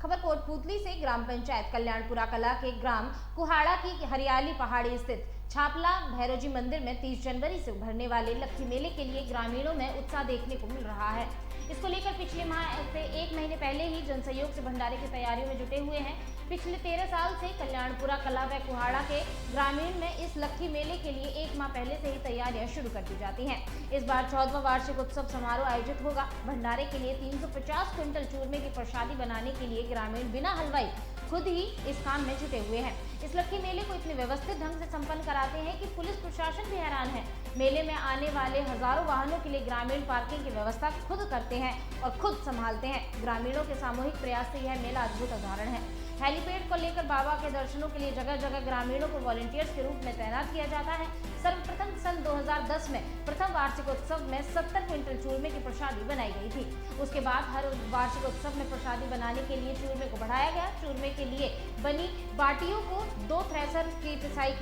खबर कोटपूतली से ग्राम पंचायत कल्याणपुरा कला के ग्राम कुहाड़ा की हरियाली पहाड़ी स्थित छापला भैरवजी मंदिर में 30 जनवरी से उभरने वाले लक्खी मेले के लिए ग्रामीणों में उत्साह देखने को मिल रहा है। इसको लेकर पिछले माह से 1 महीने पहले ही जनसहयोग से भंडारे की तैयारियों में जुटे हुए हैं। पिछले 13 साल से कल्याणपुरा कला व कुहाड़ा के ग्रामीण में इस लक्खी मेले के लिए 1 माह पहले से ही तैयारियां शुरू कर दी जाती हैं। इस बार 14वां वार्षिक उत्सव समारोह आयोजित होगा। भंडारे के लिए 350 क्विंटल चूरमे की प्रसादी बनाने के लिए ग्रामीण बिना हलवाई खुद ही इस काम में जुटे हुए हैं। इस लक्खी मेले को इतने व्यवस्थित ढंग से संपन्न कराते हैं कि पुलिस प्रशासन भी हैरान है। मेले में आने वाले हजारों वाहनों के लिए ग्रामीण पार्किंग की व्यवस्था खुद करते हैं और खुद संभालते हैं। ग्रामीणों के सामूहिक प्रयास से यह मेला अद्भुत उदाहरण है। हेलीपैड को लेकर बाबा के दर्शनों के लिए जगह जगह ग्रामीणों को वॉलंटियर्स के रूप में तैनात किया जाता है। सर्वप्रथम सन 2010 में प्रथम वार्षिक उत्सव में 70 क्विंटल चूरमे की प्रसादी बनाई गई थी। उसके बाद हर वार्षिक उत्सव में प्रसादी बनाने के लिए चूरमे को बढ़ाया गया। चूरमे के लिए बनी बाटियों को 2 थ्रेसर की पिसाई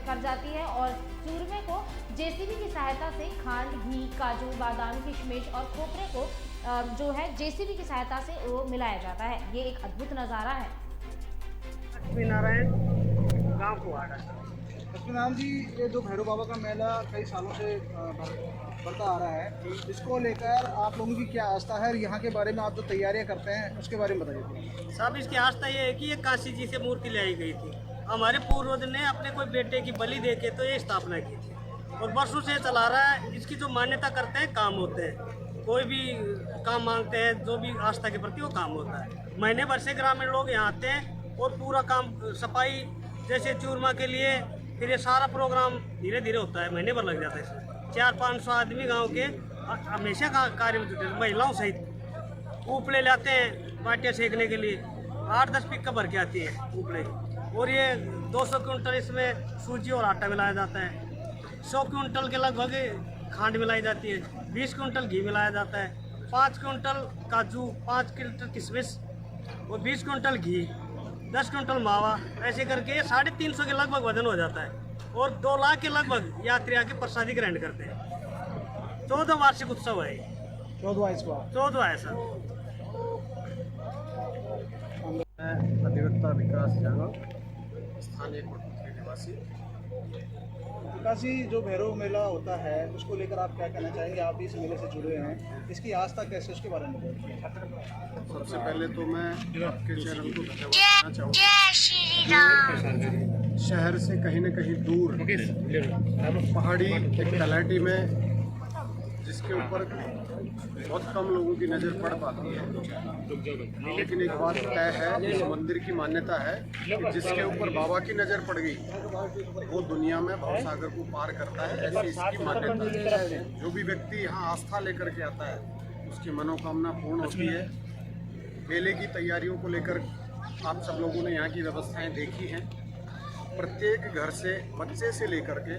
कर जाती है और चूरमे को जेसीबी की सहायता से खांड, घी, काजू, बादाम, किशमिश और खोपरे को जो है जेसीबी की सहायता से वो मिलाया जाता है। ये एक अद्भुत नज़ारा है। लक्ष्मी नारायण गाँव कुहाड़ा। लक्ष्मी नारायण जी, ये जो भैरव बाबा का मेला कई सालों से बढ़ता आ रहा है, इसको लेकर आप लोगों की क्या आस्था है? यहाँ के बारे में आप जो तैयारियाँ करते हैं उसके बारे में बताइए। सब इसकी आस्था ये है कि ये काशी जी से मूर्ति लाई गई थी। हमारे पूर्वज ने अपने कोई बेटे की बलि दे के तो ये स्थापना की थी और वर्षों से चला रहा है। इसकी जो मान्यता करते हैं काम होते हैं, कोई भी काम मांगते हैं जो भी आस्था के प्रति वो काम होता है। महीने भर से ग्रामीण लोग यहाँ आते हैं और पूरा काम सफाई जैसे चूरमा के लिए फिर ये सारा प्रोग्राम धीरे धीरे होता है। महीने भर लग जाता है इसमें। 400-500 आदमी गांव के हमेशा कार्य में जुटे, महिलाओं सहित उपले लाते हैं बाटियाँ सेकने के लिए। 8-10 पिकअप भर के आती है उपले और ये 200 क्विंटल इसमें सूजी और आटा मिलाया जाता है। 100 क्विंटल के लगभग खांड मिलाई जाती है। 20 क्विंटल घी मिलाया जाता है। 5 क्विंटल काजू, 5 क्विंटल किशमिश और 20 क्विंटल घी, 10 क्विंटल मावा, ऐसे करके 350 के लगभग वजन हो जाता है और 2 लाख के लगभग यात्री आके प्रसादी ग्रहण करते हैं। 14वां वार्षिक उत्सव है। 14वां है सर। मैं अधिवक्ता विकास यादव, स्थानीय कोटपूतली निवासी। विकास जी, जो भैरव मेला होता है उसको लेकर आप क्या कहना चाहेंगे? आप भी इस मेले से जुड़े हैं, इसकी आस्था कैसे, उसके बारे में बताइए। सबसे पहले तो मैं आपके चैनल को धन्यवाद देना चाहूँगा। शहर से कहीं न कहीं दूर पहाड़ी एक तलहटी में, जिसके ऊपर बहुत कम लोगों की नज़र पड़ पाती है, लेकिन एक बात तय है, इस मंदिर की मान्यता है कि जिसके ऊपर बाबा की नज़र पड़ गई वो दुनिया में भवसागर को पार करता है। ऐसी इसकी मान्यता है। जो भी व्यक्ति यहाँ आस्था लेकर के आता है उसकी मनोकामना पूर्ण होती है। मेले की तैयारियों को लेकर आप सब लोगों ने यहाँ की व्यवस्थाएं देखी हैं। प्रत्येक घर से बच्चे से लेकर के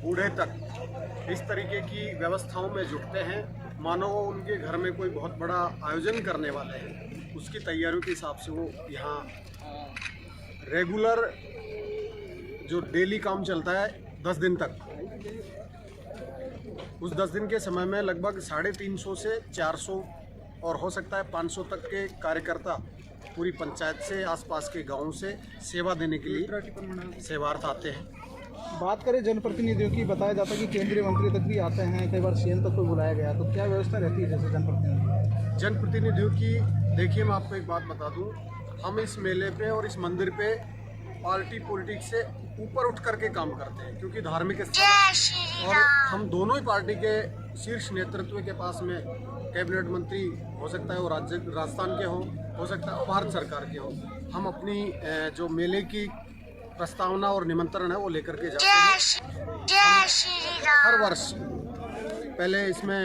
बूढ़े तक इस तरीके की व्यवस्थाओं में जुटते हैं मानो वो उनके घर में कोई बहुत बड़ा आयोजन करने वाले हैं। उसकी तैयारियों के हिसाब से वो यहाँ रेगुलर जो डेली काम चलता है 10 दिन तक, उस 10 दिन के समय में लगभग 350 से 400 और हो सकता है 500 तक के कार्यकर्ता पूरी पंचायत से, आसपास के गांवों से सेवा देने के लिए सेवार्थ आते हैं। बात करें जनप्रतिनिधियों की, बताया जाता है कि केंद्रीय मंत्री तक भी आते हैं, कई बार सीएम तक को बुलाया गया, तो क्या व्यवस्था रहती है जैसे जनप्रतिनिधियों की? देखिए, मैं आपको एक बात बता दूं, हम इस मेले पे और इस मंदिर पे पार्टी पॉलिटिक्स से ऊपर उठ करके काम करते हैं, क्योंकि धार्मिक स्थल और हम दोनों ही पार्टी के शीर्ष नेतृत्व के पास में कैबिनेट मंत्री हो सकता है वो राजस्थान के हो सकता है वो भारत सरकार के हो। हम अपनी जो मेले की प्रस्तावना और निमंत्रण है वो लेकर के जाते हैं। हर वर्ष पहले इसमें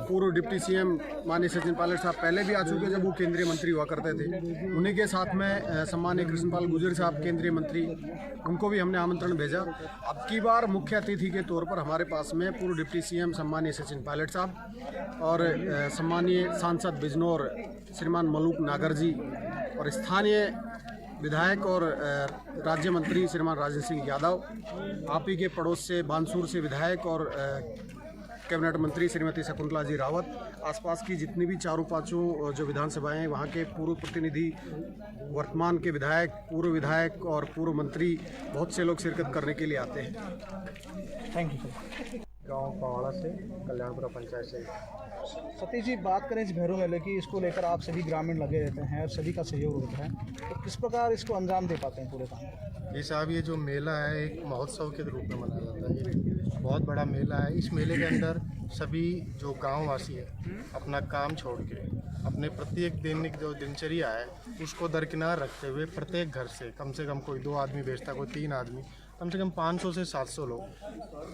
पूर्व डिप्टी सीएम माननीय सचिन पायलट साहब पहले भी आ चुके जब वो केंद्रीय मंत्री हुआ करते थे। उन्हीं के साथ में सम्मानीय कृष्णपाल गुर्जर साहब केंद्रीय मंत्री, उनको भी हमने आमंत्रण भेजा। अब की बार मुख्य अतिथि के तौर पर हमारे पास में पूर्व डिप्टी सीएम सम्मानीय सचिन पायलट साहब और सम्मानीय सांसद बिजनौर श्रीमान मलूक नागर जी और स्थानीय विधायक और राज्य मंत्री श्रीमान राजेंद्र सिंह यादव, आप ही के पड़ोस से बानसूर से विधायक और कैबिनेट मंत्री श्रीमती शकुंतला जी रावत, आसपास की जितनी भी चारों पांचों जो विधानसभाएं हैं वहाँ के पूर्व प्रतिनिधि, वर्तमान के विधायक, पूर्व विधायक और पूर्व मंत्री, बहुत से लोग शिरकत करने के लिए आते हैं। Thank you sir. गांव पवाड़ा से, कल्याणपुरा पंचायत से। सतीश जी, बात करें इस भैरव मेले की, इसको लेकर आप सभी ग्रामीण लगे रहते हैं और सभी का सहयोग होता है, तो किस प्रकार इसको अंजाम दे पाते हैं पूरे काम? ये साहब, ये जो मेला है एक महोत्सव के रूप में मनाया जाता है। ये बहुत बड़ा मेला है। इस मेले के अंदर सभी जो गाँव वासी है अपना काम छोड़ के अपने प्रत्येक दैनिक जो दिनचर्या है उसको दरकिनार रखते हुए प्रत्येक घर से कम कोई 2 आदमी बेचता, कोई 3 आदमी, कम से कम 500 से 700 लोग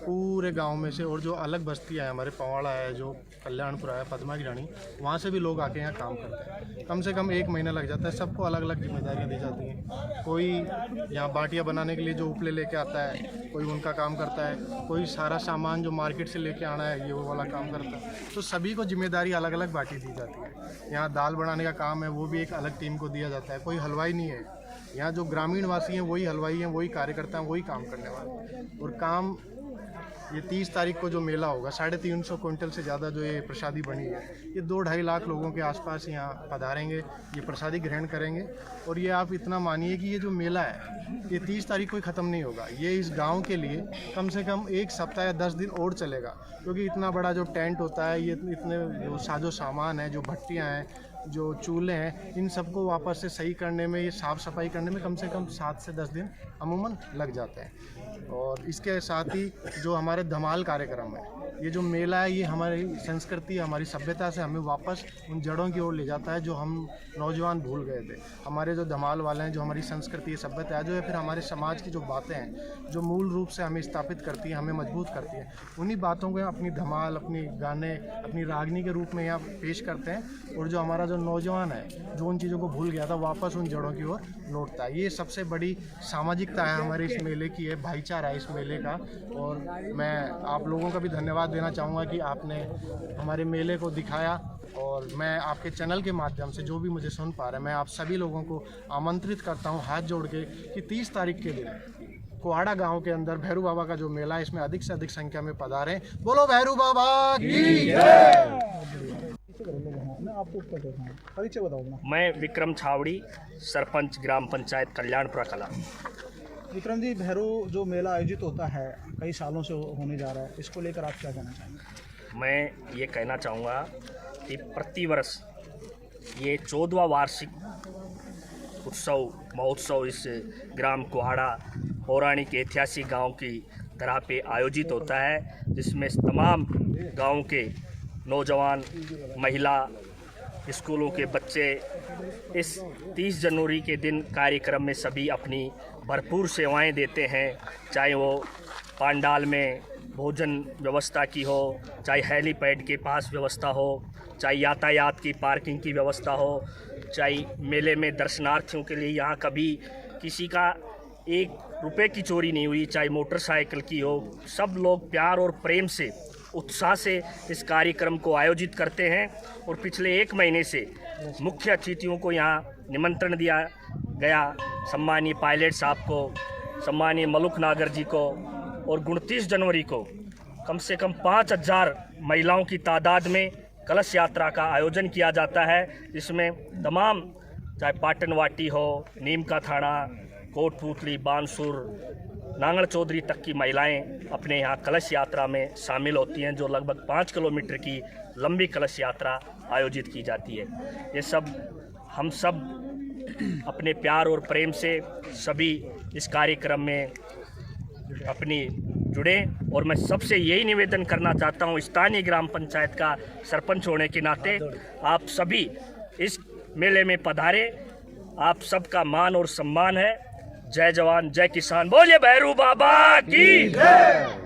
पूरे गांव में से, और जो अलग बस्तियाँ हैं, हमारे पवाड़ा है, जो कल्याणपुरा है, पद्मा की रानी, वहाँ से भी लोग आके यहाँ काम करते हैं। कम से कम 1 महीना लग जाता है। सबको अलग अलग जिम्मेदारियाँ दी जाती हैं। कोई यहाँ बाटियाँ बनाने के लिए जो उपले लेके आता है, कोई उनका काम करता है, कोई सारा सामान जो मार्केट से लेके आना है ये वो वाला काम करता है। तो सभी को जिम्मेदारी अलग अलग बांटी दी जाती है। यहाँ दाल बनाने का काम है वो भी एक अलग टीम को दिया जाता है। कोई हलवाई नहीं है यहाँ, जो ग्रामीण वासी हैं वही हलवाई हैं, वही कार्यकर्ता हैं, वही काम करने वाले। और काम ये 30 तारीख को जो मेला होगा, 350 क्विंटल से ज़्यादा जो ये प्रसादी बनी है, ये 2-2.5 लाख लोगों के आसपास यहाँ पधारेंगे, ये प्रसादी ग्रहण करेंगे। और ये आप इतना मानिए कि ये जो मेला है ये 30 तारीख को ही ख़त्म नहीं होगा। ये इस गांव के लिए कम से कम 1 सप्ताह या 10 दिन और चलेगा, क्योंकि इतना बड़ा जो टेंट होता है, ये इतने जो साजो सामान है, जो भट्टियाँ हैं, जो चूल्हे हैं, इन सबको वापस से सही करने में, ये साफ़ सफाई करने में कम से कम 7 से 10 दिन अमूमन लग जाते हैं। और इसके साथ ही जो हमारे धमाल कार्यक्रम है, ये जो मेला है, ये हमारी संस्कृति, हमारी सभ्यता से हमें वापस उन जड़ों की ओर ले जाता है जो हम नौजवान भूल गए थे। हमारे जो धमाल वाले हैं, जो हमारी संस्कृति, सभ्यता है, जो है फिर हमारे समाज की जो बातें हैं, जो मूल रूप से हमें स्थापित करती हैं, हमें मजबूत करती हैं, उन्हीं बातों को अपनी धमाल, अपनी गाने, अपनी रागनी के रूप में यहाँ पेश करते हैं। और जो हमारा जो नौजवान है, जो उन चीज़ों को भूल गया था, वापस उन जड़ों की ओर लौटता है। ये सबसे बड़ी सामाजिकता है हमारे इस मेले की, है भाईचारा है इस मेले का। और मैं आप लोगों का भी धन्यवाद देना चाहूँगा कि आपने हमारे मेले को दिखाया। और मैं आपके चैनल के माध्यम से, जो भी मुझे सुन पा रहे हैं, मैं आप सभी लोगों को आमंत्रित करता हूँ हाथ जोड़ के कि 30 तारीख के दिन कुहाड़ा गांव के अंदर भैरू बाबा का जो मेला है, इसमें अधिक से अधिक संख्या में पधारें। बोलो भैरू बाबा की जय। परिचय बताओ। मैं विक्रम छावड़ी, सरपंच ग्राम पंचायत कल्याणपुरा कला। विक्रम जी, भैरव जो मेला आयोजित होता है कई सालों से होने जा रहा है, इसको लेकर आप क्या कहना चाहेंगे? मैं ये कहना चाहूँगा कि प्रतिवर्ष ये 14वां वार्षिक महोत्सव इस ग्राम कुहाड़ा पौराणिक ऐतिहासिक गांव की तरह पे आयोजित होता है, जिसमें तमाम गांव के नौजवान, महिला, स्कूलों के बच्चे इस 30 जनवरी के दिन कार्यक्रम में सभी अपनी भरपूर सेवाएं देते हैं। चाहे वो पंडाल में भोजन व्यवस्था की हो, चाहे हेलीपैड के पास व्यवस्था हो, चाहे यातायात की पार्किंग की व्यवस्था हो, चाहे मेले में दर्शनार्थियों के लिए यहाँ कभी किसी का 1 रुपये की चोरी नहीं हुई, चाहे मोटरसाइकिल की हो। सब लोग प्यार और प्रेम से, उत्साह से इस कार्यक्रम को आयोजित करते हैं। और पिछले 1 महीने से मुख्य अतिथियों को यहाँ निमंत्रण दिया गया, सम्मानीय पायलट साहब को, सम्मानीय मलुक नागर जी को। और 29 जनवरी को कम से कम 5000 महिलाओं की तादाद में कलश यात्रा का आयोजन किया जाता है, जिसमें तमाम, चाहे पाटनवाटी हो, नीम का थाना, कोटपुतली, बानसूर, नांगड़ चौधरी तक की महिलाएं अपने यहाँ कलश यात्रा में शामिल होती हैं, जो लगभग 5 किलोमीटर की लंबी कलश यात्रा आयोजित की जाती है। ये सब हम सब अपने प्यार और प्रेम से सभी इस कार्यक्रम में अपनी जुड़े। और मैं सबसे यही निवेदन करना चाहता हूँ, स्थानीय ग्राम पंचायत का सरपंच होने के नाते आप सभी इस मेले में पधारे। आप सबका मान और सम्मान है। जय जवान जय किसान, बोलिए भैरू बाबा की जय।